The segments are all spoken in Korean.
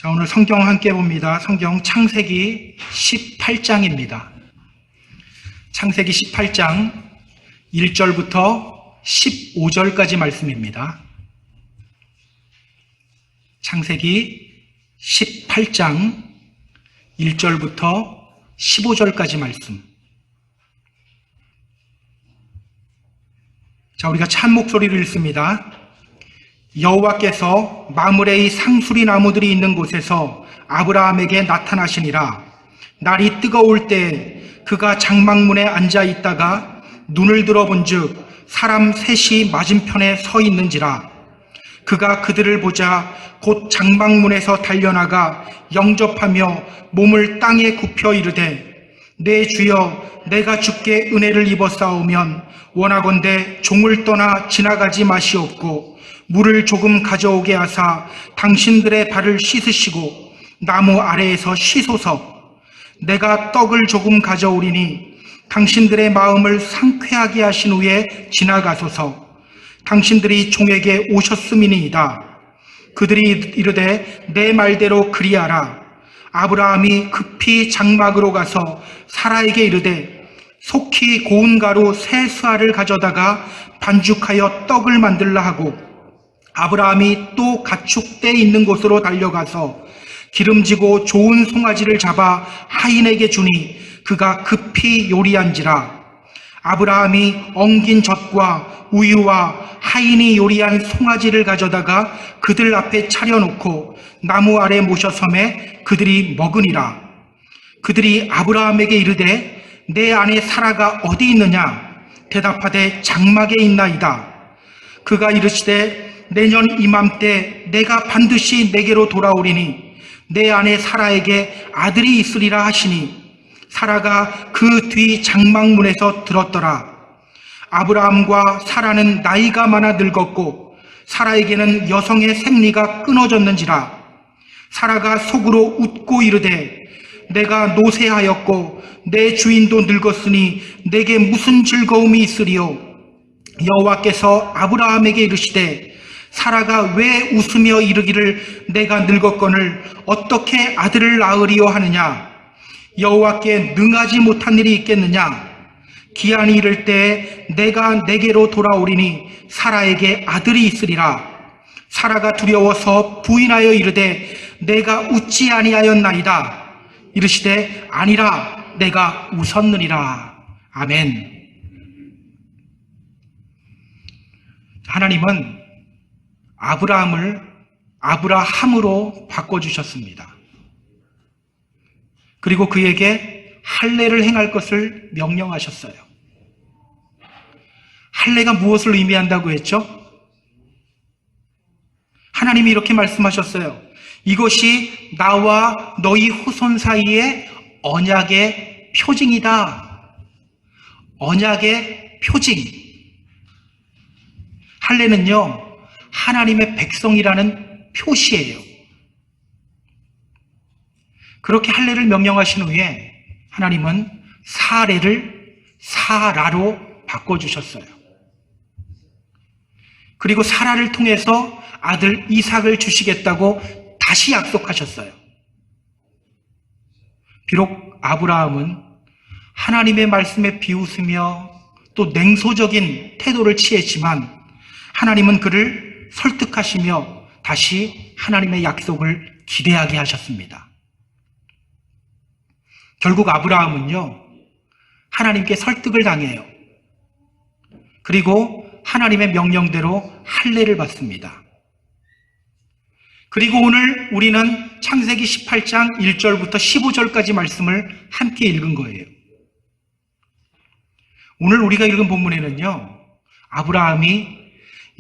자, 오늘 성경 함께 봅니다. 성경 창세기 18장입니다. 창세기 18장 1절부터 15절까지 말씀입니다. 창세기 18장 1절부터 15절까지 말씀. 자, 우리가 찬 목소리로 읽습니다. 여호와께서 마므레의 상수리 나무들이 있는 곳에서 아브라함에게 나타나시니라. 날이 뜨거울 때 그가 장막문에 앉아 있다가 눈을 들어본즉 사람 셋이 맞은편에 서 있는지라. 그가 그들을 보자 곧 장막문에서 달려나가 영접하며 몸을 땅에 굽혀 이르되, 내 주여, 내가 주께 은혜를 입어 싸우면 원하건대 종을 떠나 지나가지 마시옵고 물을 조금 가져오게 하사 당신들의 발을 씻으시고 나무 아래에서 쉬소서. 내가 떡을 조금 가져오리니 당신들의 마음을 상쾌하게 하신 후에 지나가소서. 당신들이 종에게 오셨음이니이다. 그들이 이르되 내 말대로 그리하라. 아브라함이 급히 장막으로 가서 사라에게 이르되 속히 고운 가루 세 수알을 가져다가 반죽하여 떡을 만들라 하고, 아브라함이 또 가축대 있는 곳으로 달려가서 기름지고 좋은 송아지를 잡아 하인에게 주니 그가 급히 요리한지라. 아브라함이 엉긴 젖과 우유와 하인이 요리한 송아지를 가져다가 그들 앞에 차려놓고 나무 아래 모셔섬에 그들이 먹으니라. 그들이 아브라함에게 이르되 내 아내 사라가 어디 있느냐? 대답하되 장막에 있나이다. 그가 이르시되 내년 이맘때 내가 반드시 내게로 돌아오리니 내 아내 사라에게 아들이 있으리라 하시니, 사라가 그 뒤 장막문에서 들었더라. 아브라함과 사라는 나이가 많아 늙었고 사라에게는 여성의 생리가 끊어졌는지라. 사라가 속으로 웃고 이르되 내가 노쇠하였고 내 주인도 늙었으니 내게 무슨 즐거움이 있으리요? 여호와께서 아브라함에게 이르시되 사라가 왜 웃으며 이르기를 내가 늙었거늘 어떻게 아들을 낳으리요 하느냐? 여호와께 능하지 못한 일이 있겠느냐? 기한이 이를 때 내가 내게로 돌아오리니 사라에게 아들이 있으리라. 사라가 두려워서 부인하여 이르되 내가 웃지 아니하였나이다. 이르시되 아니라 내가 웃었느니라. 아멘. 하나님은 아브라함을 아브라함으로 바꿔주셨습니다. 그리고 그에게 할례를 행할 것을 명령하셨어요. 할례가 무엇을 의미한다고 했죠? 하나님이 이렇게 말씀하셨어요. 이것이 나와 너희 후손 사이의 언약의 표징이다. 언약의 표징. 할례는요, 하나님의 백성이라는 표시예요. 그렇게 할례를 명령하신 후에 하나님은 사례를 사라로 바꿔주셨어요. 그리고 사라를 통해서 아들 이삭을 주시겠다고 다시 약속하셨어요. 비록 아브라함은 하나님의 말씀에 비웃으며 또 냉소적인 태도를 취했지만 하나님은 그를 설득하시며 다시 하나님의 약속을 기대하게 하셨습니다. 결국 아브라함은요, 하나님께 설득을 당해요. 그리고 하나님의 명령대로 할례를 받습니다. 그리고 오늘 우리는 창세기 18장 1절부터 15절까지 말씀을 함께 읽은 거예요. 오늘 우리가 읽은 본문에는요, 아브라함이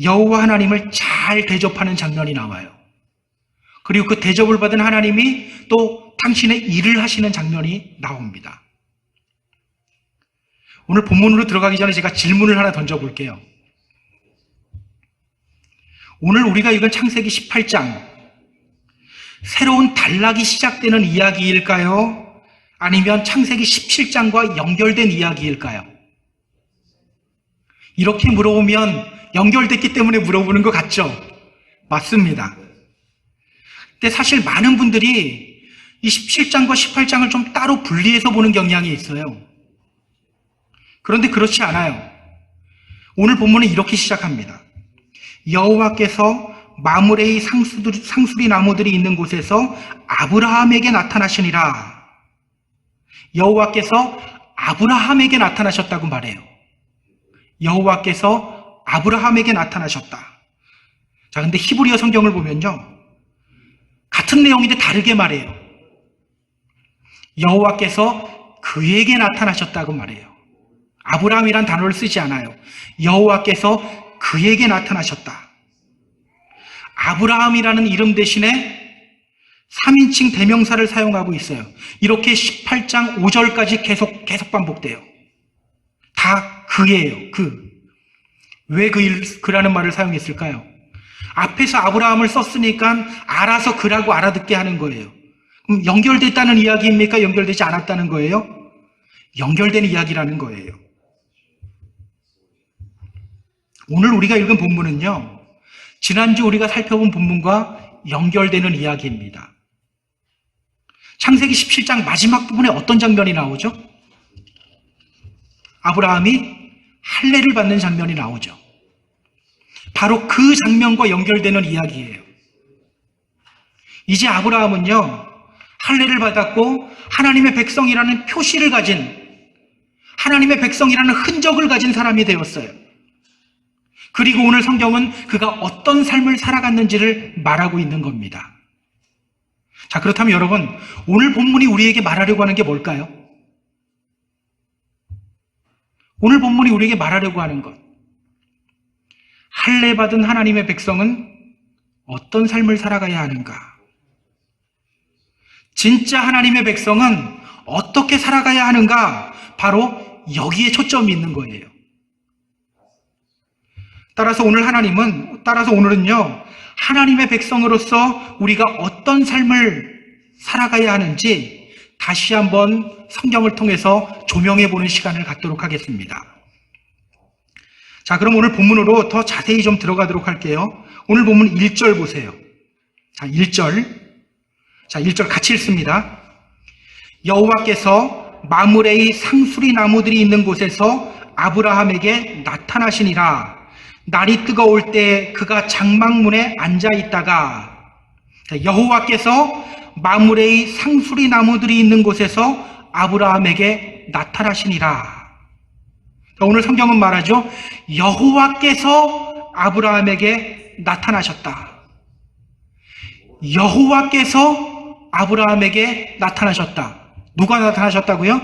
여호와 하나님을 잘 대접하는 장면이 나와요. 그리고 그 대접을 받은 하나님이 또 당신의 일을 하시는 장면이 나옵니다. 오늘 본문으로 들어가기 전에 제가 질문을 하나 던져볼게요. 오늘 우리가 읽은 창세기 18장, 새로운 단락이 시작되는 이야기일까요? 아니면 창세기 17장과 연결된 이야기일까요? 이렇게 물어보면 연결됐기 때문에 물어보는 것 같죠? 맞습니다. 근데 사실 많은 분들이 이 17장과 18장을 좀 따로 분리해서 보는 경향이 있어요. 그런데 그렇지 않아요. 오늘 본문은 이렇게 시작합니다. 여호와께서 마므레의 상수리 나무들이 있는 곳에서 아브라함에게 나타나시니라. 여호와께서 아브라함에게 나타나셨다고 말해요. 여호와께서 아브라함에게 나타나셨다. 자, 근데 히브리어 성경을 보면요, 같은 내용인데 다르게 말해요. 여호와께서 그에게 나타나셨다고 말해요. 아브라함이란 단어를 쓰지 않아요. 여호와께서 그에게 나타나셨다. 아브라함이라는 이름 대신에 3인칭 대명사를 사용하고 있어요. 이렇게 18장 5절까지 계속 반복돼요. 다 그예요. 그. 왜 그라는 말을 사용했을까요? 앞에서 아브라함을 썼으니까 알아서 그라고 알아듣게 하는 거예요. 그럼 연결됐다는 이야기입니까? 연결되지 않았다는 거예요? 연결된 이야기라는 거예요. 오늘 우리가 읽은 본문은요, 지난주 우리가 살펴본 본문과 연결되는 이야기입니다. 창세기 17장 마지막 부분에 어떤 장면이 나오죠? 아브라함이 할례를 받는 장면이 나오죠. 바로 그 장면과 연결되는 이야기예요. 이제 아브라함은요, 할례를 받았고 하나님의 백성이라는 표시를 가진, 하나님의 백성이라는 흔적을 가진 사람이 되었어요. 그리고 오늘 성경은 그가 어떤 삶을 살아갔는지를 말하고 있는 겁니다. 자, 그렇다면 여러분, 오늘 본문이 우리에게 말하려고 하는 게 뭘까요? 오늘 본문이 우리에게 말하려고 하는 것. 할례 받은 하나님의 백성은 어떤 삶을 살아가야 하는가? 진짜 하나님의 백성은 어떻게 살아가야 하는가? 바로 여기에 초점이 있는 거예요. 따라서 오늘은요, 하나님의 백성으로서 우리가 어떤 삶을 살아가야 하는지 다시 한번 성경을 통해서 조명해 보는 시간을 갖도록 하겠습니다. 자, 그럼 오늘 본문으로 더 자세히 좀 들어가도록 할게요. 오늘 본문 1절 보세요. 자, 1절 같이 읽습니다. 여호와께서 마므레의 상수리 나무들이 있는 곳에서 아브라함에게 나타나시니라. 날이 뜨거울 때 그가 장막문에 앉아 있다가, 여호와께서 마므레의 상수리 나무들이 있는 곳에서 아브라함에게 나타나시니라. 오늘 성경은 말하죠. 여호와께서 아브라함에게 나타나셨다. 여호와께서 아브라함에게 나타나셨다. 누가 나타나셨다고요?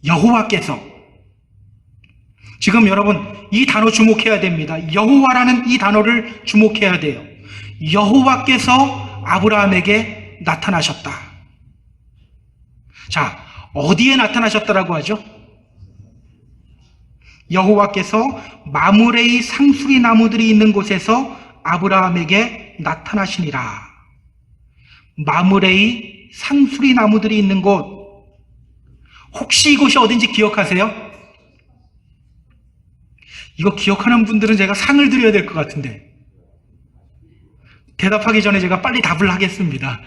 여호와께서. 지금 여러분, 이 단어 주목해야 됩니다. 여호와라는 이 단어를 주목해야 돼요. 여호와께서 아브라함에게 나타나셨다. 자, 어디에 나타나셨다라고 하죠? 여호와께서 마므레의 상수리 나무들이 있는 곳에서 아브라함에게 나타나시니라. 마므레의 상수리 나무들이 있는 곳, 혹시 이곳이 어딘지 기억하세요? 이거 기억하는 분들은 제가 상을 드려야 될 것 같은데, 대답하기 전에 제가 빨리 답을 하겠습니다.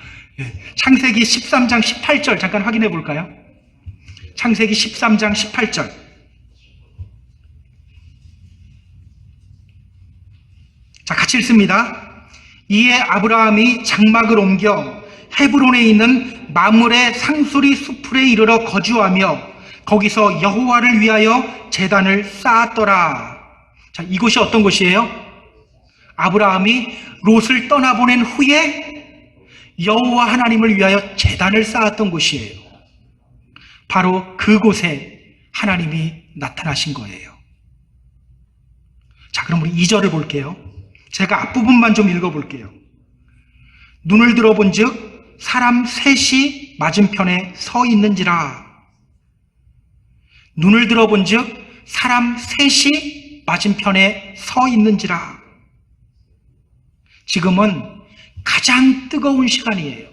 창세기 13장 18절 잠깐 확인해 볼까요? 창세기 13장 18절. 자, 같이 읽습니다. 이에 아브라함이 장막을 옮겨 헤브론에 있는 마므레 상수리 수풀에 이르러 거주하며 거기서 여호와를 위하여 제단을 쌓았더라. 자, 이곳이 어떤 곳이에요? 아브라함이 롯을 떠나보낸 후에 여호와 하나님을 위하여 제단을 쌓았던 곳이에요. 바로 그곳에 하나님이 나타나신 거예요. 자, 그럼 우리 2절을 볼게요. 제가 앞부분만 좀 읽어볼게요. 눈을 들어본 즉 사람 셋이 맞은편에 서 있는지라. 눈을 들어본 즉 사람 셋이 맞은편에 서 있는지라. 지금은 가장 뜨거운 시간이에요.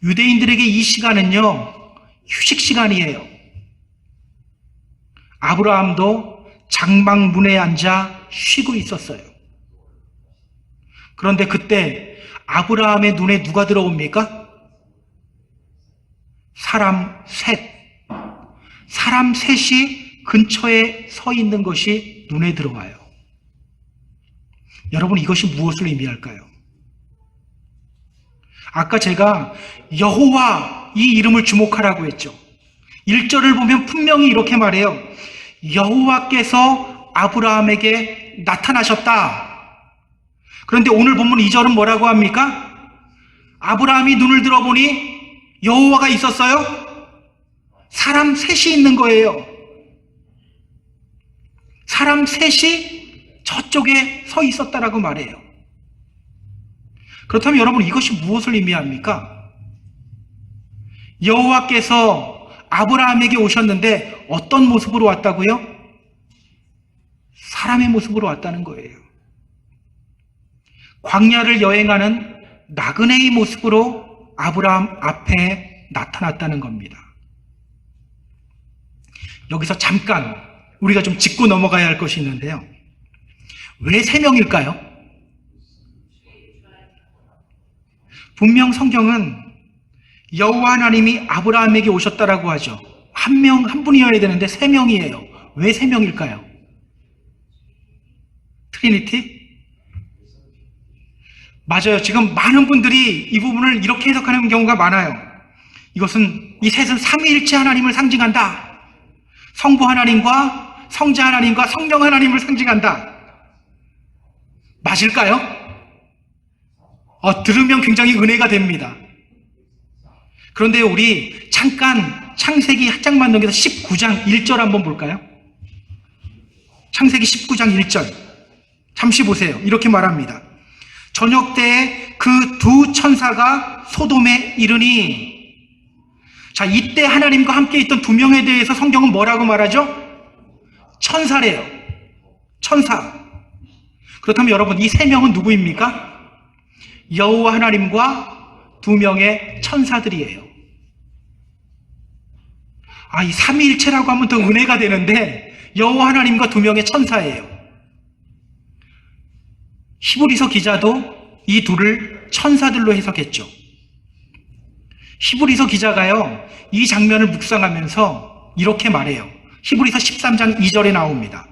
유대인들에게 이 시간은요, 휴식 시간이에요. 아브라함도 장막문에 앉아 쉬고 있었어요. 그런데 그때 아브라함의 눈에 누가 들어옵니까? 사람 셋. 사람 셋이 근처에 서 있는 것이 눈에 들어와요. 여러분, 이것이 무엇을 의미할까요? 아까 제가 여호와 이 이름을 주목하라고 했죠. 1절을 보면 분명히 이렇게 말해요. 여호와께서 아브라함에게 나타나셨다. 그런데 오늘 본문 2절은 뭐라고 합니까? 아브라함이 눈을 들어보니 여호와가 있었어요? 사람 셋이 있는 거예요. 사람 셋이 저쪽에 서 있었다라고 말해요. 그렇다면 여러분, 이것이 무엇을 의미합니까? 여호와께서 아브라함에게 오셨는데 어떤 모습으로 왔다고요? 사람의 모습으로 왔다는 거예요. 광야를 여행하는 나그네의 모습으로 아브라함 앞에 나타났다는 겁니다. 여기서 잠깐 우리가 좀 짚고 넘어가야 할 것이 있는데요. 왜 3명일까요? 분명 성경은 여호와 하나님이 아브라함에게 오셨다라고 하죠. 한 분이어야 되는데 3명이에요. 왜 3명일까요? 트리니티? 맞아요. 지금 많은 분들이 이 부분을 이렇게 해석하는 경우가 많아요. 이것은, 이 셋은 삼위일체 하나님을 상징한다. 성부 하나님과 성자 하나님과 성령 하나님을 상징한다. 맞을까요? 들으면 굉장히 은혜가 됩니다. 그런데 우리 잠깐 창세기 한 장만 넘겨서 19장 1절 한번 볼까요? 창세기 19장 1절 잠시 보세요. 이렇게 말합니다. 저녁 때에 그 두 천사가 소돔에 이르니. 자, 이때 하나님과 함께 있던 2명에 대해서 성경은 뭐라고 말하죠? 천사래요. 천사. 그렇다면 여러분, 이 3명은 누구입니까? 여호와 하나님과 2명의 천사들이에요. 이 삼위일체라고 하면 더 은혜가 되는데 여호와 하나님과 2명의 천사예요. 히브리서 기자도 이 둘을 천사들로 해석했죠. 히브리서 기자가요, 이 장면을 묵상하면서 이렇게 말해요. 히브리서 13장 2절에 나옵니다.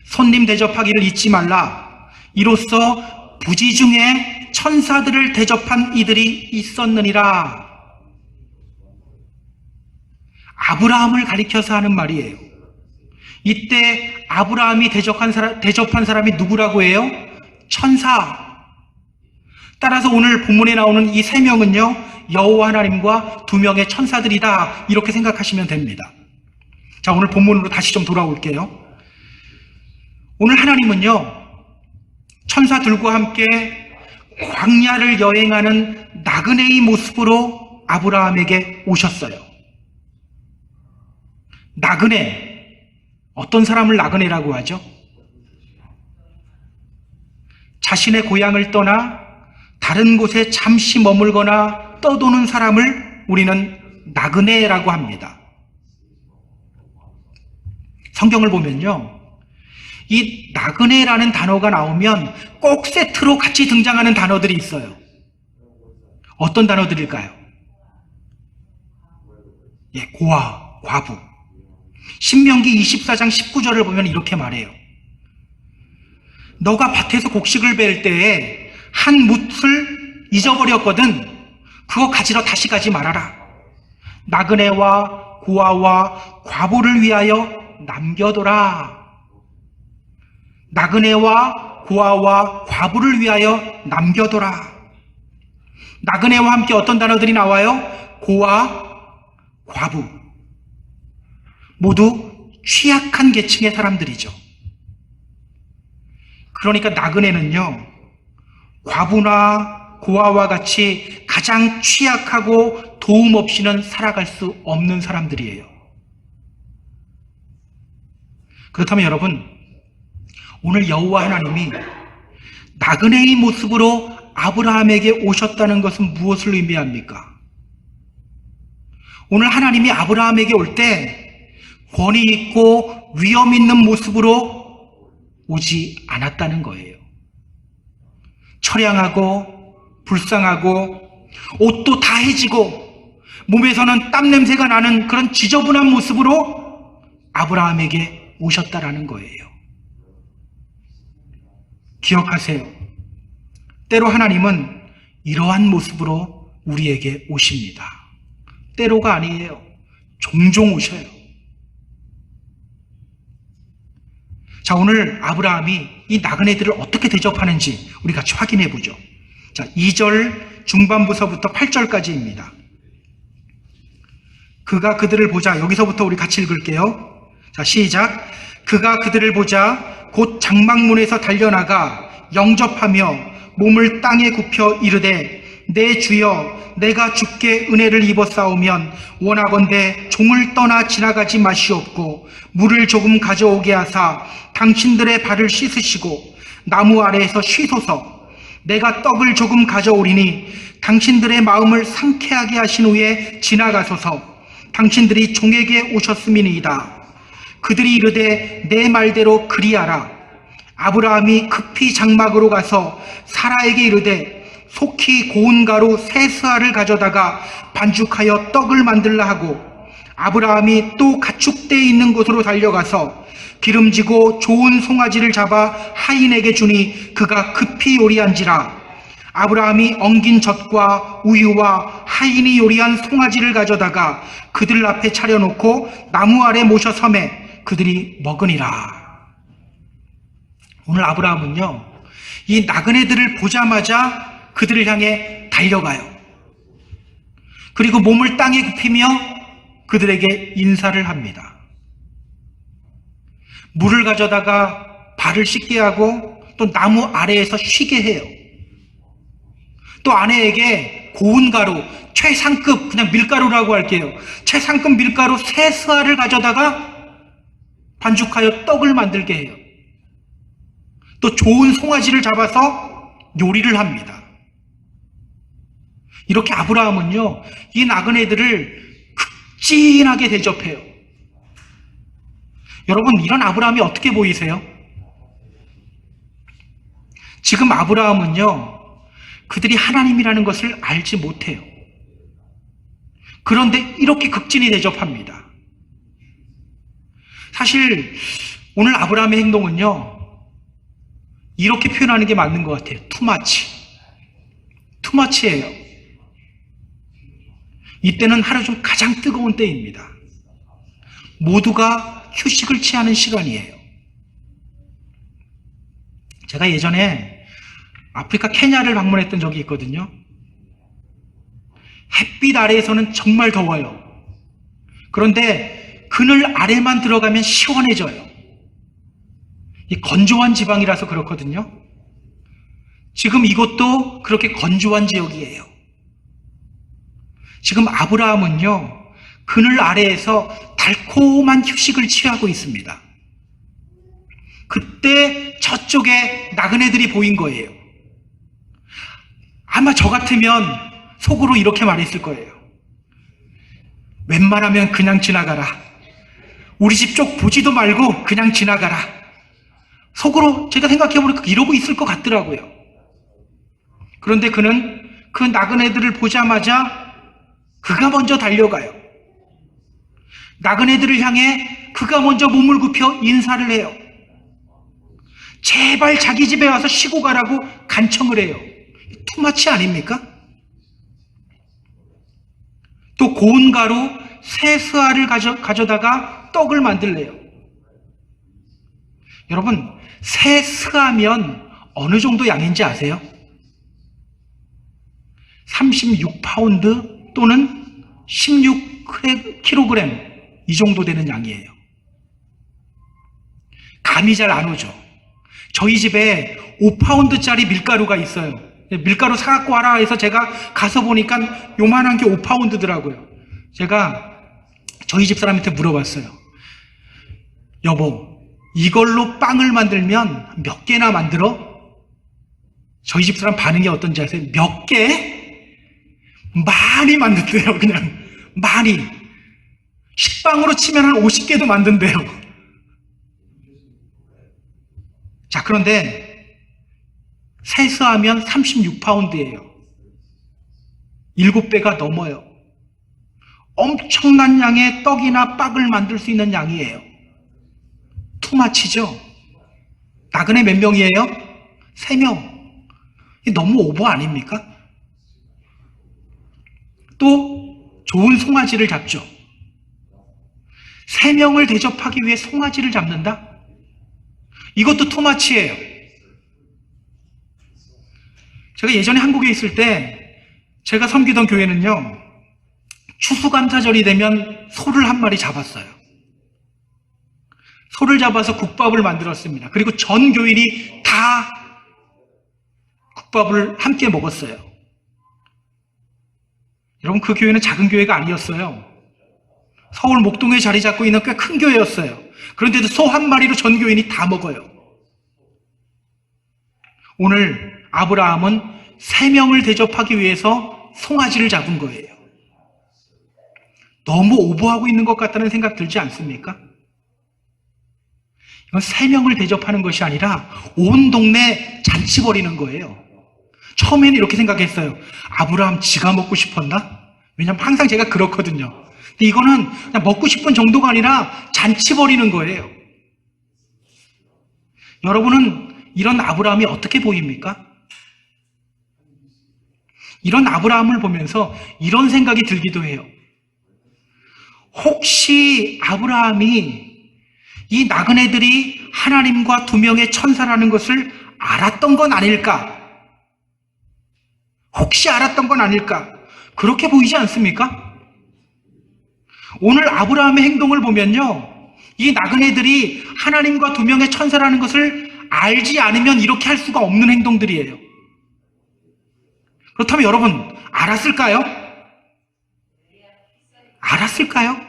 손님 대접하기를 잊지 말라. 이로써 부지 중에 천사들을 대접한 이들이 있었느니라. 아브라함을 가리켜서 하는 말이에요. 이때 아브라함이 대접한 사람이 누구라고 해요? 천사. 따라서 오늘 본문에 나오는 이 3명은요, 여호와 하나님과 2명의 천사들이다. 이렇게 생각하시면 됩니다. 자, 오늘 본문으로 다시 좀 돌아올게요. 오늘 하나님은요, 천사들과 함께 광야를 여행하는 나그네의 모습으로 아브라함에게 오셨어요. 나그네. 어떤 사람을 나그네라고 하죠? 자신의 고향을 떠나 다른 곳에 잠시 머물거나 떠도는 사람을 우리는 나그네라고 합니다. 성경을 보면요, 이 나그네라는 단어가 나오면 꼭 세트로 같이 등장하는 단어들이 있어요. 어떤 단어들일까요? 고아, 과부. 신명기 24장 19절을 보면 이렇게 말해요. 너가 밭에서 곡식을 벨 때에 한 뭇을 잊어버렸거든. 그거 가지러 다시 가지 말아라. 나그네와 고아와 과부를 위하여 남겨둬라. 나그네와 고아와 과부를 위하여 남겨둬라. 나그네와 함께 어떤 단어들이 나와요? 고아, 과부. 모두 취약한 계층의 사람들이죠. 그러니까 나그네는요, 과부나 고아와 같이 가장 취약하고 도움 없이는 살아갈 수 없는 사람들이에요. 그렇다면 여러분, 오늘 여호와 하나님이 나그네의 모습으로 아브라함에게 오셨다는 것은 무엇을 의미합니까? 오늘 하나님이 아브라함에게 올 때 권위 있고 위험 있는 모습으로 오지 않았다는 거예요. 처량하고 불쌍하고 옷도 다 해지고 몸에서는 땀 냄새가 나는 그런 지저분한 모습으로 아브라함에게 오셨다라는 거예요. 기억하세요. 때로 하나님은 이러한 모습으로 우리에게 오십니다. 때로가 아니에요. 종종 오셔요. 자, 오늘 아브라함이 이 나그네들을 어떻게 대접하는지 우리 같이 확인해 보죠. 자, 2절 중반부서부터 8절까지입니다. 그가 그들을 보자. 여기서부터 우리 같이 읽을게요. 자, 시작. 그가 그들을 보자 곧 장막문에서 달려나가 영접하며 몸을 땅에 굽혀 이르되 내 주여 내가 주께 은혜를 입어 싸우면 원하건대 종을 떠나 지나가지 마시옵고 물을 조금 가져오게 하사 당신들의 발을 씻으시고 나무 아래에서 쉬소서. 내가 떡을 조금 가져오리니 당신들의 마음을 상쾌하게 하신 후에 지나가소서. 당신들이 종에게 오셨음이니이다. 그들이 이르되 내 말대로 그리하라. 아브라함이 급히 장막으로 가서 사라에게 이르되 속히 고운 가루 세 스아를 가져다가 반죽하여 떡을 만들라 하고 아브라함이 또 가축대에 있는 곳으로 달려가서 기름지고 좋은 송아지를 잡아 하인에게 주니 그가 급히 요리한지라. 아브라함이 엉긴 젖과 우유와 하인이 요리한 송아지를 가져다가 그들 앞에 차려놓고 나무 아래 모셔 섬에 그들이 먹으니라. 오늘 아브라함은요, 이 나그네들을 보자마자 그들을 향해 달려가요. 그리고 몸을 땅에 굽히며 그들에게 인사를 합니다. 물을 가져다가 발을 씻게 하고 또 나무 아래에서 쉬게 해요. 또 아내에게 고운 가루, 최상급, 그냥 밀가루라고 할게요. 최상급 밀가루 세 스아를 가져다가 반죽하여 떡을 만들게 해요. 또 좋은 송아지를 잡아서 요리를 합니다. 이렇게 아브라함은요, 이 나그네들을 극진하게 대접해요. 여러분, 이런 아브라함이 어떻게 보이세요? 지금 아브라함은요, 그들이 하나님이라는 것을 알지 못해요. 그런데 이렇게 극진히 대접합니다. 사실 오늘 아브라함의 행동은요, 이렇게 표현하는 게 맞는 것 같아요. 투마치예요. 이때는 하루 중 가장 뜨거운 때입니다. 모두가 휴식을 취하는 시간이에요. 제가 예전에 아프리카 케냐를 방문했던 적이 있거든요. 햇빛 아래에서는 정말 더워요. 그런데 그늘 아래만 들어가면 시원해져요. 이 건조한 지방이라서 그렇거든요. 지금 이곳도 그렇게 건조한 지역이에요. 지금 아브라함은요, 그늘 아래에서 달콤한 휴식을 취하고 있습니다. 그때 저쪽에 나그네들이 보인 거예요. 아마 저 같으면 속으로 이렇게 말했을 거예요. 웬만하면 그냥 지나가라. 우리 집 쪽 보지도 말고 그냥 지나가라. 속으로 제가 생각해보니까 이러고 있을 것 같더라고요. 그런데 그는 그 나그네들을 보자마자 그가 먼저 달려가요. 나그네들을 향해 그가 먼저 몸을 굽혀 인사를 해요. 제발 자기 집에 와서 쉬고 가라고 간청을 해요. 투마치 아닙니까? 또 고운 가루 세 스아를 가져다가 떡을 만들래요. 여러분, 세 스아면 어느 정도 양인지 아세요? 36파운드 또는 16kg 이 정도 되는 양이에요. 감이 잘 안 오죠. 저희 집에 5파운드짜리 밀가루가 있어요. 밀가루 사갖고 와라 해서 제가 가서 보니까 요만한 게 5파운드더라고요. 제가 저희 집 사람한테 물어봤어요. 여보, 이걸로 빵을 만들면 몇 개나 만들어? 저희 집 사람 반응이 어떤지 아세요? 몇 개? 많이 만든대요. 그냥 많이. 식빵으로 치면 한 50개도 만든대요. 자, 그런데 세수하면 36파운드예요. 7배가 넘어요. 엄청난 양의 떡이나 빵을 만들 수 있는 양이에요. 투마치죠? 나그네 몇 명이에요? 3명. 너무 오버 아닙니까? 또 좋은 송아지를 잡죠. 3명을 대접하기 위해 송아지를 잡는다? 이것도 투마치예요. 제가 예전에 한국에 있을 때 제가 섬기던 교회는요, 추수감사절이 되면 소를 한 마리 잡았어요. 소를 잡아서 국밥을 만들었습니다. 그리고 전 교인이 다 국밥을 함께 먹었어요. 여러분, 그 교회는 작은 교회가 아니었어요. 서울 목동에 자리 잡고 있는 꽤 큰 교회였어요. 그런데도 소 한 마리로 전 교인이 다 먹어요. 오늘 아브라함은 3명을 대접하기 위해서 송아지를 잡은 거예요. 너무 오버하고 있는 것 같다는 생각 들지 않습니까? 이건 3명을 대접하는 것이 아니라 온 동네 잔치 벌이는 거예요. 처음에는 이렇게 생각했어요. 아브라함 지가 먹고 싶었나? 왜냐면 항상 제가 그렇거든요. 근데 이거는 그냥 먹고 싶은 정도가 아니라 잔치 벌이는 거예요. 여러분은 이런 아브라함이 어떻게 보입니까? 이런 아브라함을 보면서 이런 생각이 들기도 해요. 혹시 아브라함이 이 나그네들이 하나님과 2명의 천사라는 것을 알았던 건 아닐까? 혹시 알았던 건 아닐까? 그렇게 보이지 않습니까? 오늘 아브라함의 행동을 보면요, 이 나그네들이 하나님과 2명의 천사라는 것을 알지 않으면 이렇게 할 수가 없는 행동들이에요. 그렇다면 여러분, 알았을까요? 알았을까요?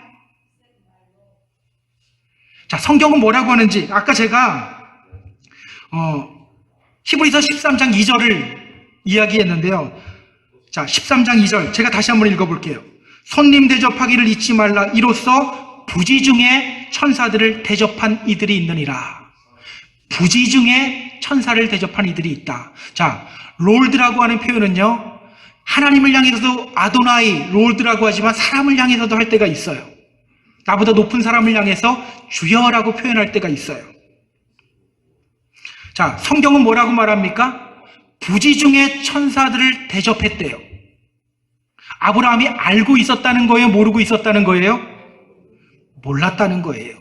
자, 성경은 뭐라고 하는지, 아까 제가 히브리서 13장 2절을 이야기했는데요. 자, 13장 2절 제가 다시 한번 읽어볼게요. 손님 대접하기를 잊지 말라. 이로써 부지 중에 천사들을 대접한 이들이 있느니라. 부지 중에 천사를 대접한 이들이 있다. 자, 롤드라고 하는 표현은요, 하나님을 향해서도 아도나이, 롤드라고 하지만 사람을 향해서도 할 때가 있어요. 나보다 높은 사람을 향해서 주여라고 표현할 때가 있어요. 자, 성경은 뭐라고 말합니까? 부지 중에 천사들을 대접했대요. 아브라함이 알고 있었다는 거예요? 모르고 있었다는 거예요? 몰랐다는 거예요.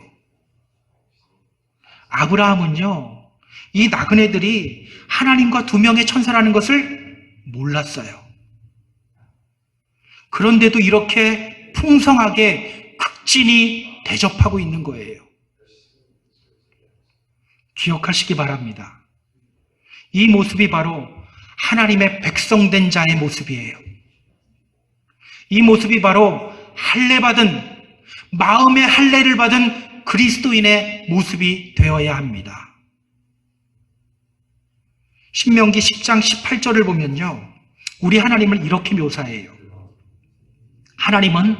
아브라함은요, 이 나그네들이 하나님과 2명의 천사라는 것을 몰랐어요. 그런데도 이렇게 풍성하게 극진히 대접하고 있는 거예요. 기억하시기 바랍니다. 이 모습이 바로 하나님의 백성된 자의 모습이에요. 이 모습이 바로 할례받은, 마음의 할례를 받은 그리스도인의 모습이 되어야 합니다. 신명기 10장 18절을 보면요, 우리 하나님을 이렇게 묘사해요. 하나님은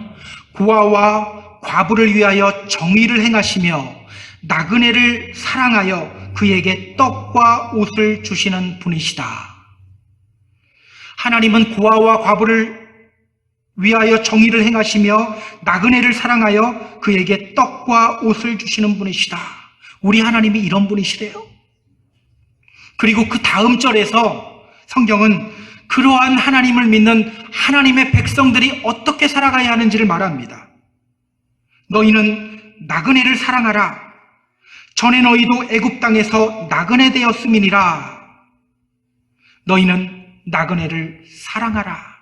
고아와 과부를 위하여 정의를 행하시며 나그네를 사랑하여 그에게 떡과 옷을 주시는 분이시다. 하나님은 고아와 과부를 위하여 정의를 행하시며 나그네를 사랑하여 그에게 떡과 옷을 주시는 분이시다. 우리 하나님이 이런 분이시래요. 그리고 그 다음 절에서 성경은 그러한 하나님을 믿는 하나님의 백성들이 어떻게 살아가야 하는지를 말합니다. 너희는 나그네를 사랑하라. 전에 너희도 애굽 땅에서 나그네 되었음이니라. 너희는 나그네를 사랑하라.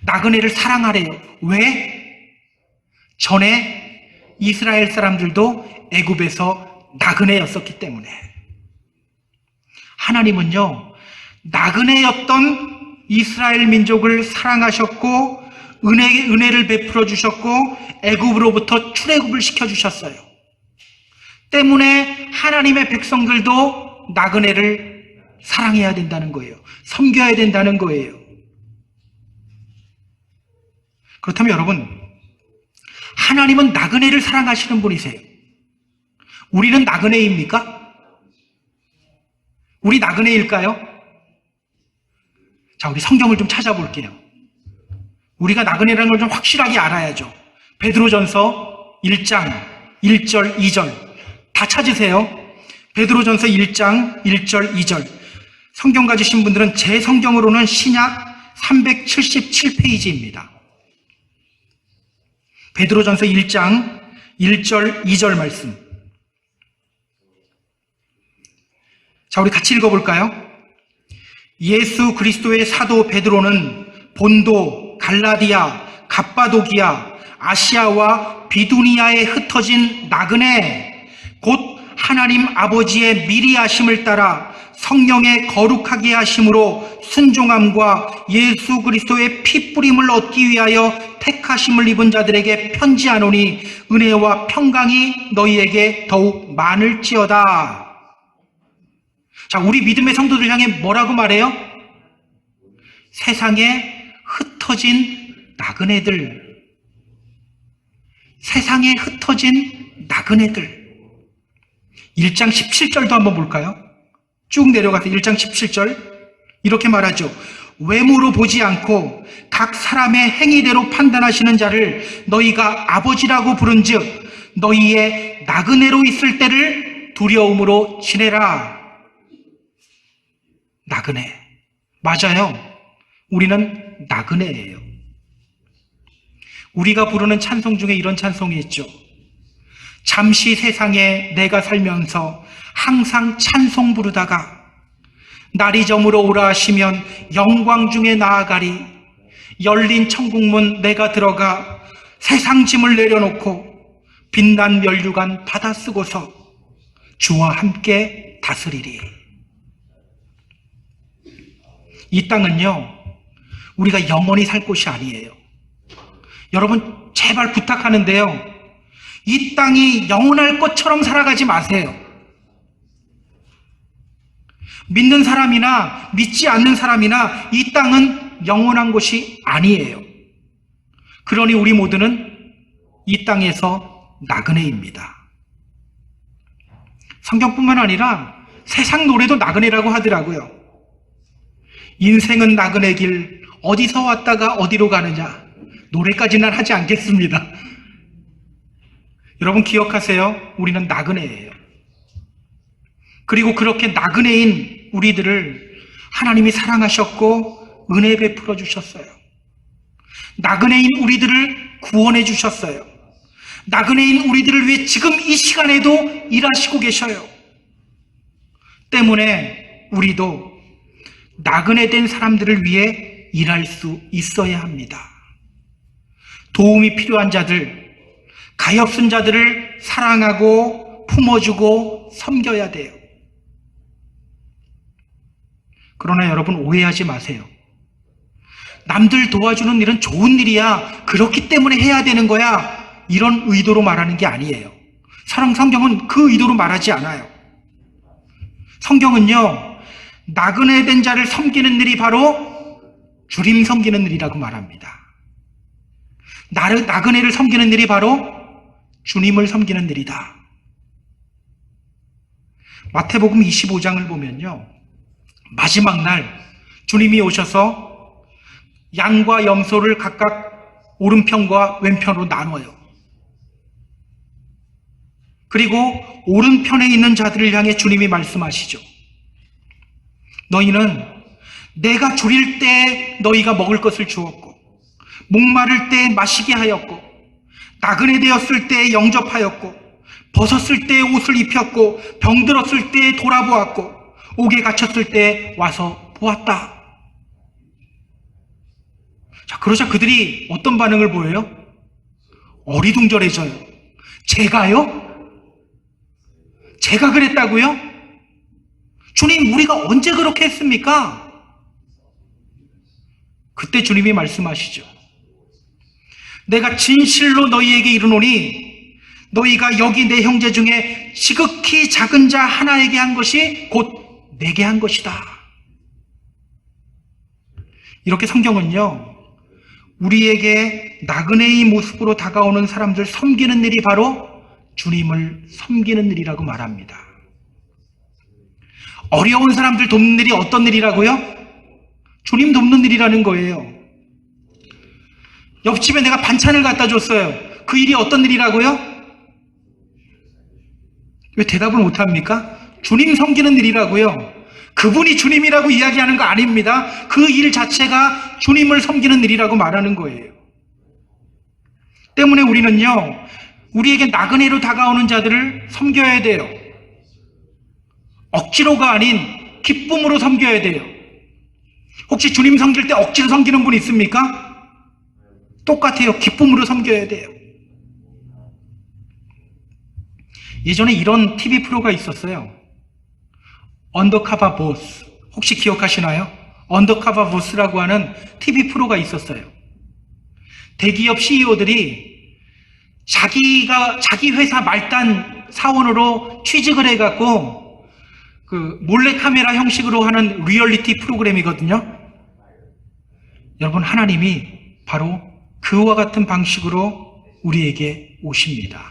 나그네를 사랑하래요. 왜? 전에 이스라엘 사람들도 애굽에서 나그네였었기 때문에. 하나님은요, 나그네였던 이스라엘 민족을 사랑하셨고 은혜를 베풀어 주셨고 애굽으로부터 출애굽을 시켜주셨어요. 때문에 하나님의 백성들도 나그네를 사랑해야 된다는 거예요. 섬겨야 된다는 거예요. 그렇다면 여러분, 하나님은 나그네를 사랑하시는 분이세요. 우리는 나그네입니까? 우리 나그네일까요? 자, 우리 성경을 좀 찾아볼게요. 우리가 나그네라는 걸 좀 확실하게 알아야죠. 베드로전서 1장 1절 2절 다 찾으세요. 베드로전서 1장 1절 2절. 성경 가지신 분들은 제 성경으로는 신약 377페이지입니다. 베드로전서 1장 1절 2절 말씀. 자, 우리 같이 읽어볼까요? 예수 그리스도의 사도 베드로는 본도, 갈라디아, 갑바도기아, 아시아와 비두니아에 흩어진 나그네, 곧 하나님 아버지의 미리 하심을 따라 성령의 거룩하게 하심으로 순종함과 예수 그리스도의 피 뿌림을 얻기 위하여 택하심을 입은 자들에게 편지하노니 은혜와 평강이 너희에게 더욱 많을지어다. 자, 우리 믿음의 성도들 향해 뭐라고 말해요? 세상에 흩어진 나그네들. 세상에 흩어진 나그네들. 1장 17절도 한번 볼까요? 쭉 내려가서 1장 17절 이렇게 말하죠. 외모로 보지 않고 각 사람의 행위대로 판단하시는 자를 너희가 아버지라고 부른즉 너희의 나그네로 있을 때를 두려움으로 지내라. 나그네. 맞아요. 우리는 나그네예요. 우리가 부르는 찬송 중에 이런 찬송이 있죠. 잠시 세상에 내가 살면서 항상 찬송 부르다가 날이 저물어 오라 하시면 영광 중에 나아가리. 열린 천국문 내가 들어가 세상 짐을 내려놓고 빛난 면류관 받아 쓰고서 주와 함께 다스리리. 이 땅은요, 우리가 영원히 살 곳이 아니에요. 여러분, 제발 부탁하는데요. 이 땅이 영원할 것처럼 살아가지 마세요. 믿는 사람이나 믿지 않는 사람이나 이 땅은 영원한 곳이 아니에요. 그러니 우리 모두는 이 땅에서 나그네입니다. 성경뿐만 아니라 세상 노래도 나그네라고 하더라고요. 인생은 나그네 길, 어디서 왔다가 어디로 가느냐. 노래까지는 하지 않겠습니다. 여러분 기억하세요. 우리는 나그네예요. 그리고 그렇게 나그네인 우리들을 하나님이 사랑하셨고 은혜 베풀어 주셨어요. 나그네인 우리들을 구원해 주셨어요. 나그네인 우리들을 위해 지금 이 시간에도 일하시고 계셔요. 때문에 우리도 나그네된 사람들을 위해 일할 수 있어야 합니다. 도움이 필요한 자들, 가엾은 자들을 사랑하고 품어주고 섬겨야 돼요. 그러나 여러분 오해하지 마세요. 남들 도와주는 일은 좋은 일이야. 그렇기 때문에 해야 되는 거야. 이런 의도로 말하는 게 아니에요. 성경은 그 의도로 말하지 않아요. 성경은요, 나그네된 자를 섬기는 일이 바로 주님 섬기는 일이라고 말합니다. 나그네를 섬기는 일이 바로 주님을 섬기는 일이다. 마태복음 25장을 보면요, 마지막 날 주님이 오셔서 양과 염소를 각각 오른편과 왼편으로 나눠요. 그리고 오른편에 있는 자들을 향해 주님이 말씀하시죠. 너희는 내가 줄일 때 너희가 먹을 것을 주었고, 목마를 때 마시게 하였고, 나그네 되었을 때 영접하였고, 벗었을 때 옷을 입혔고, 병들었을 때 돌아보았고, 옥에 갇혔을 때 와서 보았다. 자, 그러자 그들이 어떤 반응을 보여요? 어리둥절해져요. 제가요? 제가 그랬다고요? 주님, 우리가 언제 그렇게 했습니까? 그때 주님이 말씀하시죠. 내가 진실로 너희에게 이르노니 너희가 여기 내 형제 중에 지극히 작은 자 하나에게 한 것이 곧 내게 한 것이다. 이렇게 성경은요, 우리에게 나그네의 모습으로 다가오는 사람들 섬기는 일이 바로 주님을 섬기는 일이라고 말합니다. 어려운 사람들 돕는 일이 어떤 일이라고요? 주님 돕는 일이라는 거예요. 옆집에 내가 반찬을 갖다 줬어요. 그 일이 어떤 일이라고요? 왜 대답을 못합니까? 주님 섬기는 일이라고요. 그분이 주님이라고 이야기하는 거 아닙니다. 그 일 자체가 주님을 섬기는 일이라고 말하는 거예요. 때문에 우리는요, 우리에게 나그네로 다가오는 자들을 섬겨야 돼요. 억지로가 아닌 기쁨으로 섬겨야 돼요. 혹시 주님 섬길 때 억지로 섬기는 분 있습니까? 똑같아요. 기쁨으로 섬겨야 돼요. 예전에 이런 TV 프로가 있었어요. 언더커버 보스. 혹시 기억하시나요? 언더커버 보스라고 하는 TV 프로가 있었어요. 대기업 CEO들이 자기 회사 말단 사원으로 취직을 해갖고 그 몰래카메라 형식으로 하는 리얼리티 프로그램이거든요. 여러분, 하나님이 바로 그와 같은 방식으로 우리에게 오십니다.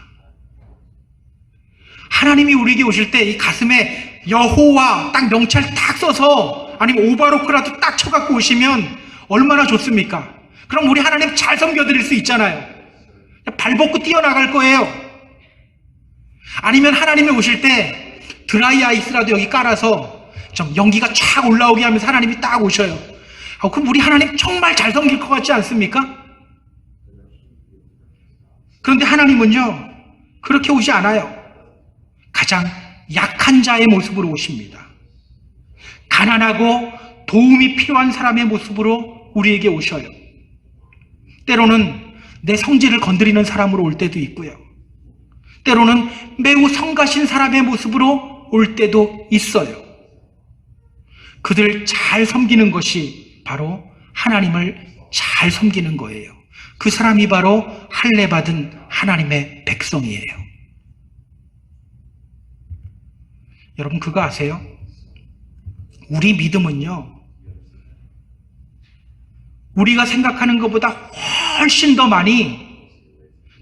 하나님이 우리에게 오실 때 이 가슴에 여호와 딱 명찰 딱 써서 아니면 오바로크라도 딱 쳐갖고 오시면 얼마나 좋습니까? 그럼 우리 하나님 잘 섬겨드릴 수 있잖아요. 발 벗고 뛰어나갈 거예요. 아니면 하나님이 오실 때 드라이 아이스라도 여기 깔아서 좀 연기가 쫙 올라오게 하면서 하나님이 딱 오셔요. 그럼 우리 하나님 정말 잘 섬길 것 같지 않습니까? 그런데 하나님은요, 그렇게 오지 않아요. 가장 약한 자의 모습으로 오십니다. 가난하고 도움이 필요한 사람의 모습으로 우리에게 오셔요. 때로는 내 성질을 건드리는 사람으로 올 때도 있고요. 때로는 매우 성가신 사람의 모습으로 올 때도 있어요. 그들 잘 섬기는 것이 바로 하나님을 잘 섬기는 거예요. 그 사람이 바로 할례 받은 하나님의 백성이에요. 여러분, 그거 아세요? 우리 믿음은요, 우리가 생각하는 것보다 훨씬 더 많이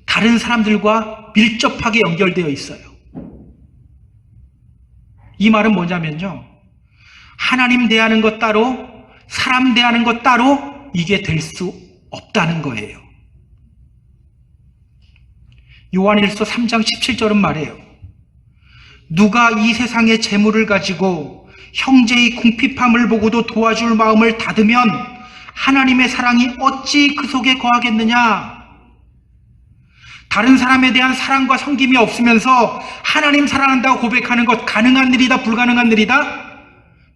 다른 사람들과 밀접하게 연결되어 있어요. 이 말은 뭐냐면요, 하나님 대하는 것 따로, 사람 대하는 것 따로 이게 될 수 없다는 거예요. 요한일서 3장 17절은 말해요. 누가 이 세상의 재물을 가지고 형제의 궁핍함을 보고도 도와줄 마음을 닫으면 하나님의 사랑이 어찌 그 속에 거하겠느냐? 다른 사람에 대한 사랑과 섬김이 없으면서 하나님 사랑한다고 고백하는 것 가능한 일이다, 불가능한 일이다?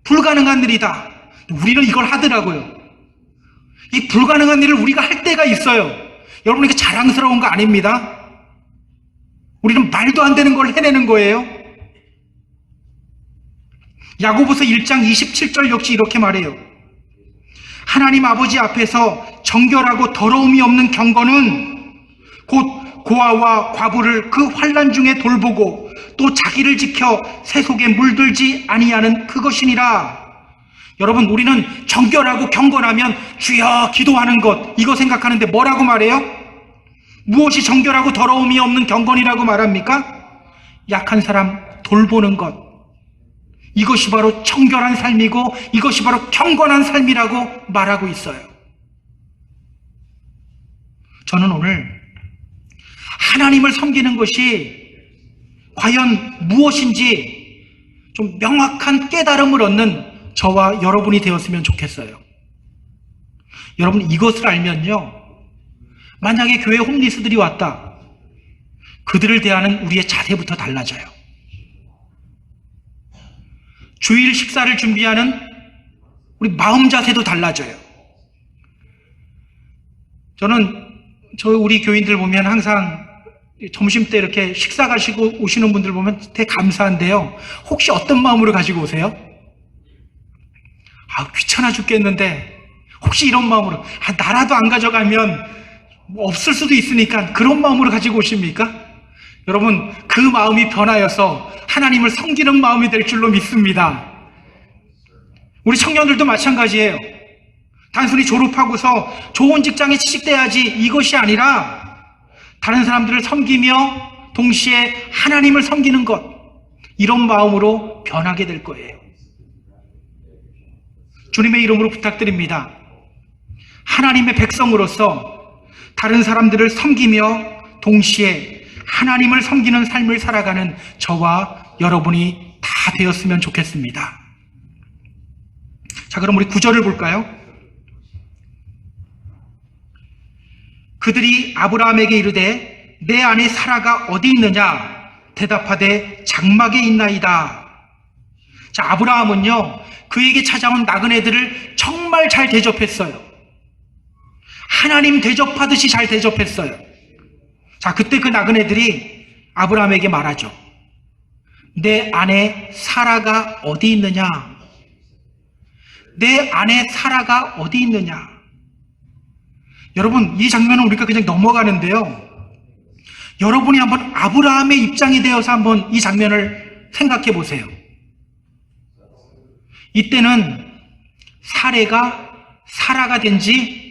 불가능한 일이다. 우리는 이걸 하더라고요. 이 불가능한 일을 우리가 할 때가 있어요. 여러분, 이게 자랑스러운 거 아닙니다. 우리는 말도 안 되는 걸 해내는 거예요. 야고보서 1장 27절 역시 이렇게 말해요. 하나님 아버지 앞에서 정결하고 더러움이 없는 경건은 곧 고아와 과부를 그 환난 중에 돌보고 또 자기를 지켜 새 속에 물들지 아니하는 그것이니라. 여러분, 우리는 정결하고 경건하면 주여 기도하는 것, 이거 생각하는데 뭐라고 말해요? 무엇이 정결하고 더러움이 없는 경건이라고 말합니까? 약한 사람 돌보는 것. 이것이 바로 청결한 삶이고 이것이 바로 경건한 삶이라고 말하고 있어요. 저는 오늘 하나님을 섬기는 것이 과연 무엇인지 좀 명확한 깨달음을 얻는 저와 여러분이 되었으면 좋겠어요. 여러분, 이것을 알면요, 만약에 교회 홈리스들이 왔다, 그들을 대하는 우리의 자세부터 달라져요. 주일 식사를 준비하는 우리 마음 자세도 달라져요. 저는 우리 교인들 보면 항상 점심 때 이렇게 식사 가시고 오시는 분들 보면 되게 감사한데요. 혹시 어떤 마음으로 가지고 오세요? 귀찮아 죽겠는데 혹시 이런 마음으로 나라도 안 가져가면 없을 수도 있으니까 그런 마음으로 가지고 오십니까? 여러분, 그 마음이 변하여서 하나님을 섬기는 마음이 될 줄로 믿습니다. 우리 청년들도 마찬가지예요. 단순히 졸업하고서 좋은 직장에 취직돼야지 이것이 아니라 다른 사람들을 섬기며 동시에 하나님을 섬기는 것, 이런 마음으로 변하게 될 거예요. 주님의 이름으로 부탁드립니다. 하나님의 백성으로서 다른 사람들을 섬기며 동시에 하나님을 섬기는 삶을 살아가는 저와 여러분이 다 되었으면 좋겠습니다. 자, 그럼 우리 9절을 볼까요? 그들이 아브라함에게 이르되 내 아내 사라가 어디 있느냐? 대답하되 장막에 있나이다. 자, 아브라함은요, 그에게 찾아온 나그네들을 정말 잘 대접했어요. 하나님 대접하듯이 잘 대접했어요. 자, 그때 그 나그네들이 아브라함에게 말하죠. 내 아내 사라가 어디 있느냐? 내 아내 사라가 어디 있느냐? 여러분, 이 장면은 우리가 그냥 넘어가는데요. 여러분이 한번 아브라함의 입장이 되어서 한번 이 장면을 생각해 보세요. 이때는 사라가 된 지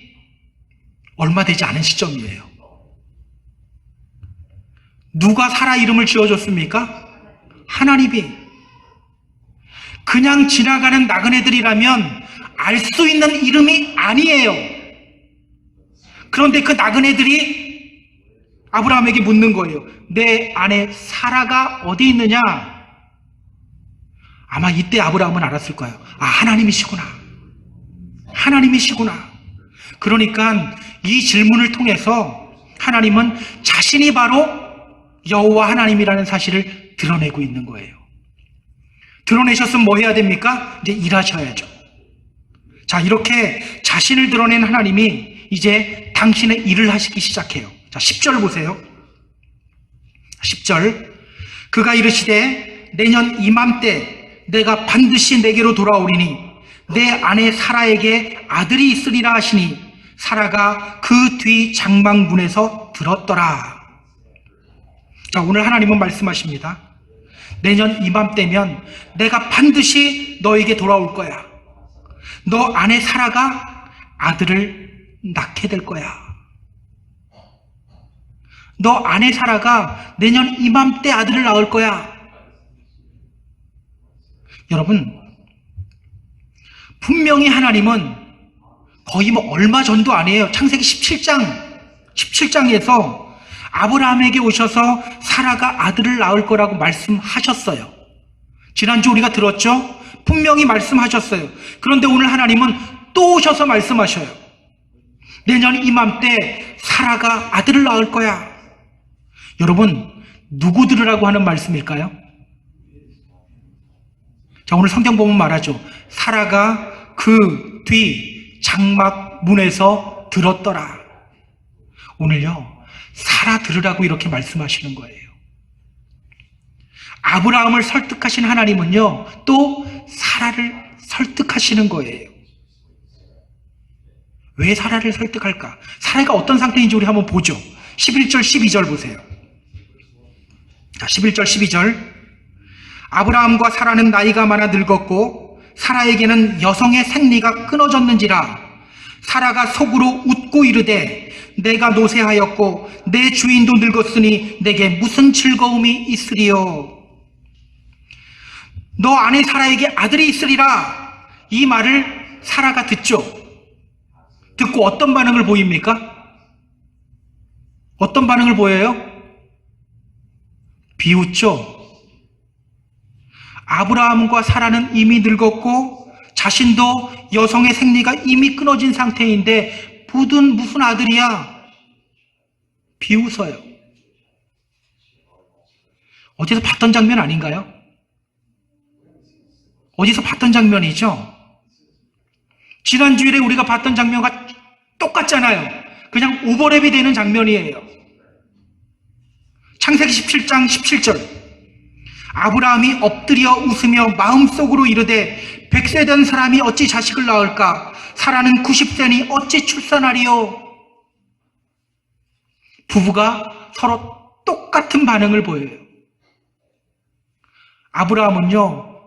얼마 되지 않은 시점이에요. 누가 사라 이름을 지어줬습니까? 하나님이. 그냥 지나가는 나그네들이라면 알 수 있는 이름이 아니에요. 그런데 그 나그네들이 아브라함에게 묻는 거예요. 내 아내 사라가 어디 있느냐? 아마 이때 아브라함은 알았을 거예요. 아, 하나님이시구나. 하나님이시구나. 그러니까 이 질문을 통해서 하나님은 자신이 바로 여호와 하나님이라는 사실을 드러내고 있는 거예요. 드러내셨으면 뭐 해야 됩니까? 이제 일하셔야죠. 자, 이렇게 자신을 드러낸 하나님이 이제 당신의 일을 하시기 시작해요. 자, 10절 보세요. 10절. 그가 이르시되 내년 이맘때 내가 반드시 내게로 돌아오리니 내 아내 사라에게 아들이 있으리라 하시니 사라가 그 뒤 장막문에서 들었더라. 자, 오늘 하나님은 말씀하십니다. 내년 이맘때면 내가 반드시 너에게 돌아올 거야. 너 아내 사라가 아들을 낳게 될 거야. 너 아내 사라가 내년 이맘때 아들을 낳을 거야. 여러분, 분명히 하나님은 거의 얼마 전도 아니에요. 창세기 17장에서 아브라함에게 오셔서 사라가 아들을 낳을 거라고 말씀하셨어요. 지난주 우리가 들었죠? 분명히 말씀하셨어요. 그런데 오늘 하나님은 또 오셔서 말씀하셔요. 내년 이맘때 사라가 아들을 낳을 거야. 여러분, 누구 들으라고 하는 말씀일까요? 자, 오늘 성경 보면 말하죠. 사라가 그 뒤 장막 문에서 들었더라. 오늘요, 사라 들으라고 이렇게 말씀하시는 거예요. 아브라함을 설득하신 하나님은요, 또 사라를 설득하시는 거예요. 왜 사라를 설득할까? 사라가 어떤 상태인지 우리 한번 보죠. 11절, 12절 보세요. 자, 11절, 12절. 아브라함과 사라는 나이가 많아 늙었고 사라에게는 여성의 생리가 끊어졌는지라 사라가 속으로 웃고 이르되 내가 노쇠하였고 내 주인도 늙었으니 내게 무슨 즐거움이 있으리요. 너 아내 사라에게 아들이 있으리라. 이 말을 사라가 듣죠. 듣고 어떤 반응을 보입니까? 어떤 반응을 보여요? 비웃죠. 아브라함과 사라는 이미 늙었고 자신도 여성의 생리가 이미 끊어진 상태인데 무슨 아들이야? 비웃어요. 어디서 봤던 장면 아닌가요? 어디서 봤던 장면이죠? 지난주일에 우리가 봤던 장면과 똑같잖아요. 그냥 오버랩이 되는 장면이에요. 창세기 17장 17절. 아브라함이 엎드려 웃으며 마음속으로 이르되 100세 된 사람이 어찌 자식을 낳을까? 사라는 90세니 어찌 출산하리요? 부부가 서로 똑같은 반응을 보여요. 아브라함은요,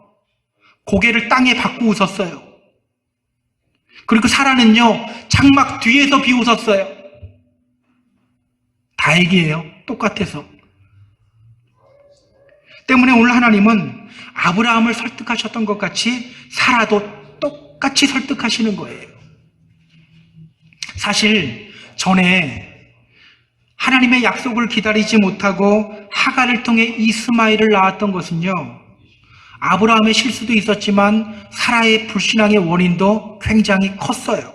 고개를 땅에 받고 웃었어요. 그리고 사라는요, 장막 뒤에서 비웃었어요. 다 얘기해요. 똑같아서. 때문에 오늘 하나님은 아브라함을 설득하셨던 것 같이 사라도 똑같이 설득하시는 거예요. 사실 전에 하나님의 약속을 기다리지 못하고 하갈을 통해 이스마엘을 낳았던 것은요, 아브라함의 실수도 있었지만 사라의 불신앙의 원인도 굉장히 컸어요.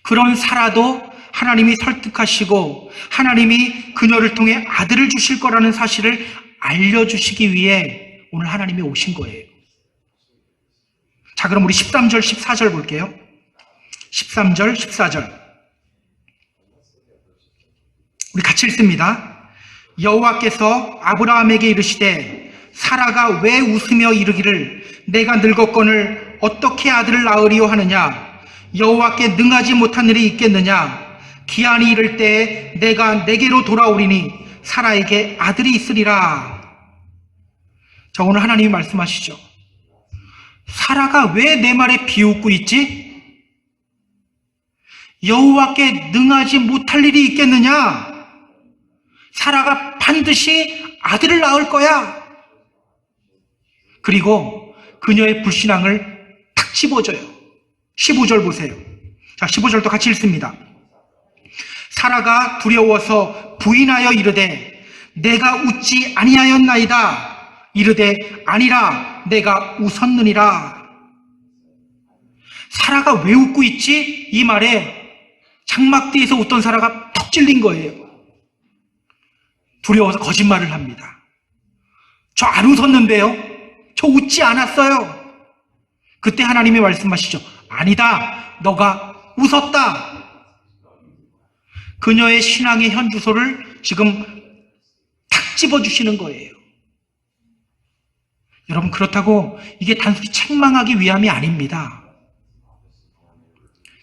그런 사라도 하나님이 설득하시고 하나님이 그녀를 통해 아들을 주실 거라는 사실을 알려주시기 위해 오늘 하나님이 오신 거예요. 자, 그럼 우리 13절, 14절 볼게요. 13절, 14절. 우리 같이 읽습니다. 여호와께서 아브라함에게 이르시되 사라가 왜 웃으며 이르기를 내가 늙었거늘 어떻게 아들을 낳으리요 하느냐? 여호와께 능하지 못한 일이 있겠느냐? 기한이 이를 때에 내가 내게로 돌아오리니 사라에게 아들이 있으리라. 자, 오늘 하나님이 말씀하시죠. 사라가 왜 내 말에 비웃고 있지? 여호와께 능하지 못할 일이 있겠느냐? 사라가 반드시 아들을 낳을 거야. 그리고 그녀의 불신앙을 탁 집어줘요. 15절 보세요. 자, 15절도 같이 읽습니다. 사라가 두려워서 부인하여 이르되 내가 웃지 아니하였나이다. 이르되 아니라 내가 웃었느니라. 사라가 왜 웃고 있지? 이 말에 장막 뒤에서 웃던 사라가 턱 찔린 거예요. 두려워서 거짓말을 합니다. 저 안 웃었는데요? 저 웃지 않았어요. 그때 하나님이 말씀하시죠. 아니다. 너가 웃었다. 그녀의 신앙의 현주소를 지금 탁 집어주시는 거예요. 여러분, 그렇다고 이게 단순히 책망하기 위함이 아닙니다.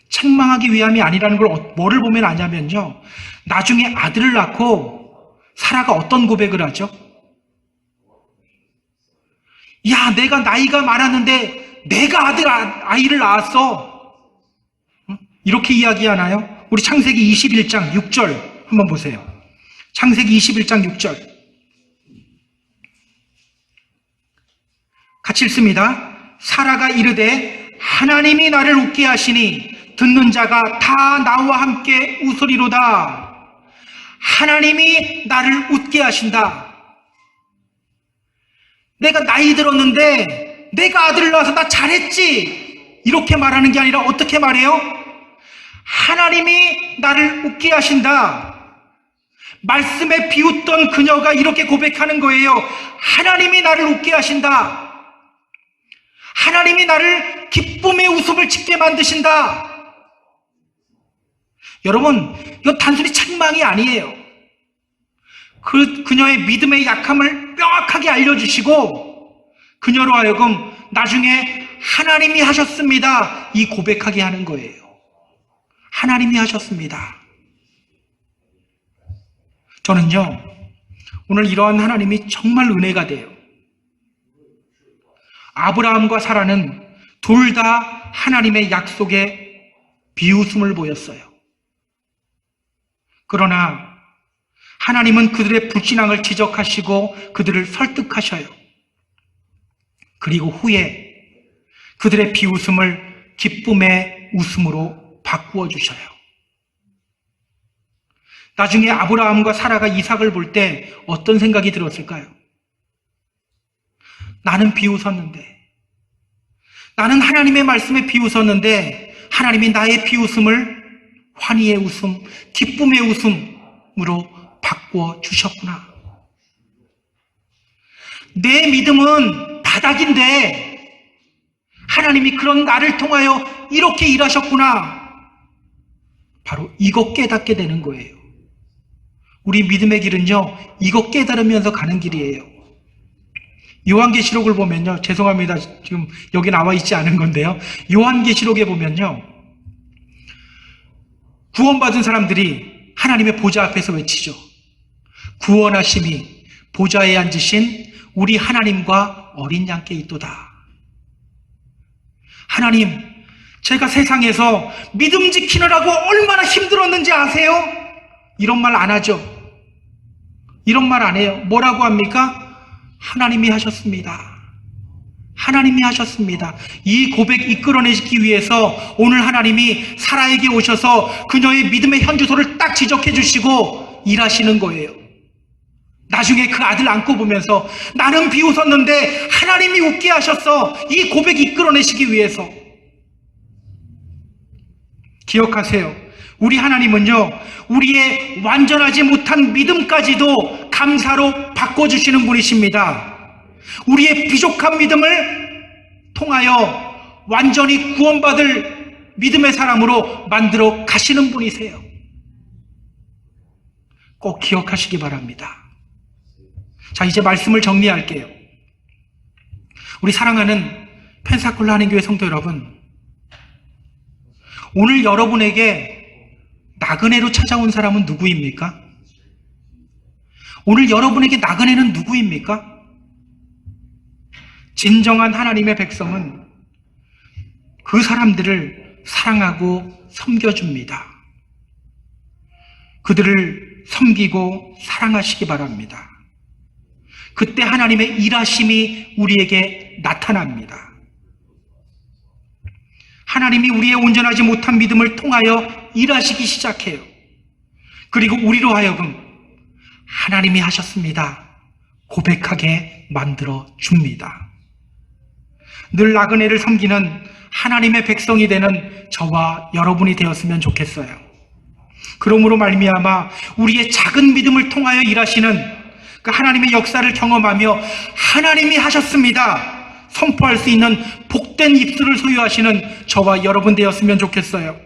책망하기 위함이 아니라는 걸 뭐를 보면 아냐면요, 나중에 아들을 낳고 사라가 어떤 고백을 하죠? 야, 내가 나이가 많았는데 내가 아이를 낳았어. 이렇게 이야기하나요? 우리 창세기 21장 6절 한번 보세요. 창세기 21장 6절 같이 읽습니다. 사라가 이르되 하나님이 나를 웃게 하시니 듣는 자가 다 나와 함께 웃으리로다. 하나님이 나를 웃게 하신다. 내가 나이 들었는데 내가 아들을 낳아서 나 잘했지, 이렇게 말하는 게 아니라 어떻게 말해요? 하나님이 나를 웃게 하신다. 말씀에 비웃던 그녀가 이렇게 고백하는 거예요. 하나님이 나를 웃게 하신다. 하나님이 나를 기쁨의 웃음을 짓게 만드신다. 여러분, 이건 단순히 책망이 아니에요. 그녀의 믿음의 약함을 명확하게 알려주시고 그녀로 하여금 나중에 하나님이 하셨습니다, 이 고백하게 하는 거예요. 하나님이 하셨습니다. 저는요, 오늘 이러한 하나님이 정말 은혜가 돼요. 아브라함과 사라는 둘 다 하나님의 약속에 비웃음을 보였어요. 그러나 하나님은 그들의 불신앙을 지적하시고 그들을 설득하셔요. 그리고 후에 그들의 비웃음을 기쁨의 웃음으로 바꾸어 주셔요. 나중에 아브라함과 사라가 이삭을 볼 때 어떤 생각이 들었을까요? 나는 비웃었는데, 나는 하나님의 말씀에 비웃었는데 하나님이 나의 비웃음을 환희의 웃음, 기쁨의 웃음으로 바꾸어 주셨구나. 내 믿음은 바닥인데 하나님이 그런 나를 통하여 이렇게 일하셨구나. 바로 이거 깨닫게 되는 거예요. 우리 믿음의 길은요, 이거 깨달으면서 가는 길이에요. 요한계시록을 보면요, 죄송합니다, 지금 여기 나와 있지 않은 건데요, 요한계시록에 보면요, 구원받은 사람들이 하나님의 보좌 앞에서 외치죠. 구원하심이 보좌에 앉으신 우리 하나님과 어린 양께 있도다. 하나님, 제가 세상에서 믿음 지키느라고 얼마나 힘들었는지 아세요? 이런 말 안 하죠. 이런 말 안 해요. 뭐라고 합니까? 하나님이 하셨습니다. 하나님이 하셨습니다. 이 고백 이끌어내기 위해서 오늘 하나님이 사라에게 오셔서 그녀의 믿음의 현주소를 딱 지적해 주시고 일하시는 거예요. 나중에 그 아들 안고 보면서 나는 비웃었는데 하나님이 웃게 하셨어. 이 고백 이끌어내시기 위해서. 기억하세요. 우리 하나님은요, 우리의 완전하지 못한 믿음까지도 감사로 바꿔주시는 분이십니다. 우리의 부족한 믿음을 통하여 완전히 구원받을 믿음의 사람으로 만들어 가시는 분이세요. 꼭 기억하시기 바랍니다. 자, 이제 말씀을 정리할게요. 우리 사랑하는 펜사콜라 한인교회 성도 여러분, 오늘 여러분에게 나그네로 찾아온 사람은 누구입니까? 오늘 여러분에게 나그네는 누구입니까? 진정한 하나님의 백성은 그 사람들을 사랑하고 섬겨줍니다. 그들을 섬기고 사랑하시기 바랍니다. 그때 하나님의 일하심이 우리에게 나타납니다. 하나님이 우리의 온전하지 못한 믿음을 통하여 일하시기 시작해요. 그리고 우리로 하여금 하나님이 하셨습니다. 고백하게 만들어 줍니다. 늘 나그네를 섬기는 하나님의 백성이 되는 저와 여러분이 되었으면 좋겠어요. 그러므로 말미암아 우리의 작은 믿음을 통하여 일하시는 그 하나님의 역사를 경험하며 하나님이 하셨습니다. 선포할 수 있는 복된 입술을 소유하시는 저와 여러분 되었으면 좋겠어요.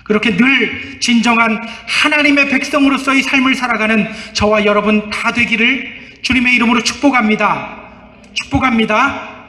그렇게 늘 진정한 하나님의 백성으로서의 삶을 살아가는 저와 여러분 다 되기를 주님의 이름으로 축복합니다. 축복합니다.